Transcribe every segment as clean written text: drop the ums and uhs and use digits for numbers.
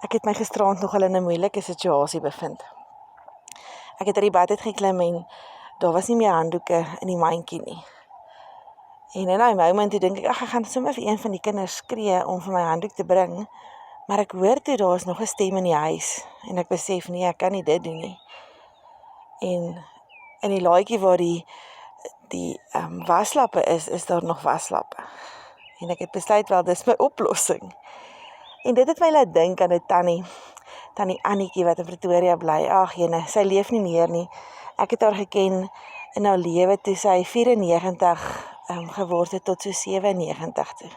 Ek het my gisterand nogal in 'n moeilike situasie bevind. Ek het uit die bad uit geklim en daar was nie meer handdoeke in die mandjie nie. En in daai moment toe dink ek gaan sommer vir een van die kinders skree om vir my handdoek te bring, maar ek hoor toe daar is nog 'n stem in die huis en ek besef nee, ek kan nie dit doen nie. En in die laaitjie waar die waslappe is daar nog waslappe. En ek het besluit wel dis my oplossing. En dit het my laat dink aan 'n tannie Annetjie wat in Pretoria bly. Ag jene, sy leef nie meer nie. Ek het haar geken in haar lewe toe sy 94 geword het tot so 97 toe.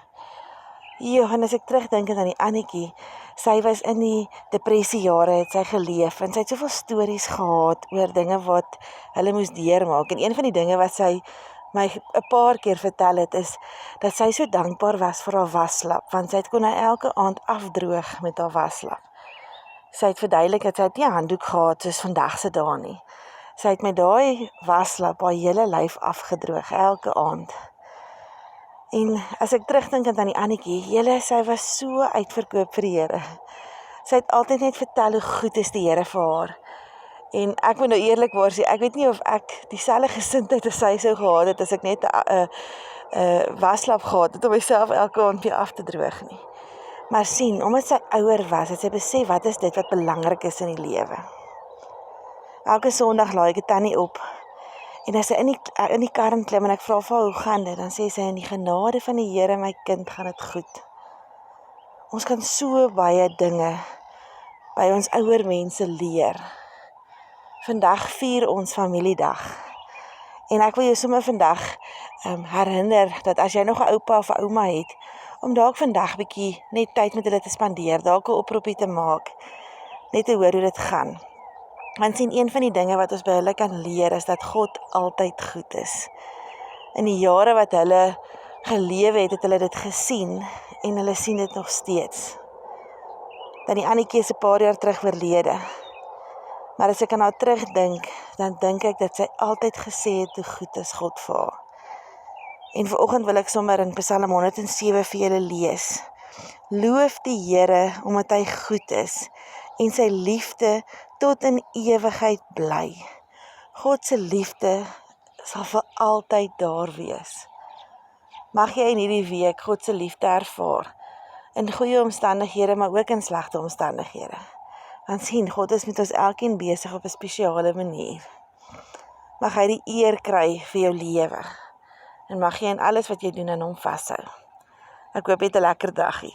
En as ek terugdink aan die Annetjie, sy was in die depressiejare het sy geleef en sy het soveel stories gehad oor dinge wat hulle moes deurmaak. En een van die dinge wat sy my 'n paar keer vertel het, is dat sy so dankbaar was vir haar waslap, want sy kon elke aand afdroog met haar waslap. Sy het verduidelik dat sy het nie 'n handdoek gehad soos vandag se dae nie. Sy het met daai waslap haar hele lyf afgedroog elke aand. En as ek terugdink aan die Annetjie, sy was so uitverkoop vir die Here. Sy het altyd net vertel hoe goed is die Here vir haar. En ek moet nou eerlikwaar sê, ek weet nie of ek dieselfde gesindheid as sy sou gehad het as ek net 'n waslap gehad het om myself elke aand weer af te droog nie. Maar sien, omdat sy ouer was, het sy besef wat is dit wat belangrik is in die lewe. Elke Sondag laai ek 'n tannie op. En as sy in die kar klim en ek vra vir haar hoe gaan dit, dan sê sy in die genade van die Here my kind gaan dit goed. Ons kan so baie dinge by ons ouer mense leer. Vandag vier ons familiedag. En ek wil jou sommer vandag herinner dat as jy nog 'n oupa of 'n ouma het, om dalk vandag bietjie net tyd met hulle te spandeer, dalk 'n oproepie te maak, net te hoor hoe dit gaan. Want sien, een van die dinge wat ons by hulle kan leer is dat God altyd goed is. In die jare wat hulle gelewe het hulle dit gesien en hulle sien dit nog steeds. Dan die Annetjie is 'n paar jaar terug oorlede. Maar as ek aan haar terugdink, dan dink ek dat sy altyd gesê het hoe goed is God vir haar. En vanoggend wil ek sommer in Psalm 107 vir julle lees. Loof die Here omdat hy goed is en sy liefde tot in ewigheid bly. God se liefde sal vir altyd daar wees. Mag jy in hierdie week God se liefde ervaar, in goeie omstandighede, maar ook in slegte omstandighede. Want sien, God is met ons elkeen besig op 'n spesiale manier. Mag hy die eer kry vir jou lewe, en mag jy in alles wat jy doen aan hom vashou. Ek hoop jy het 'n lekker dagie.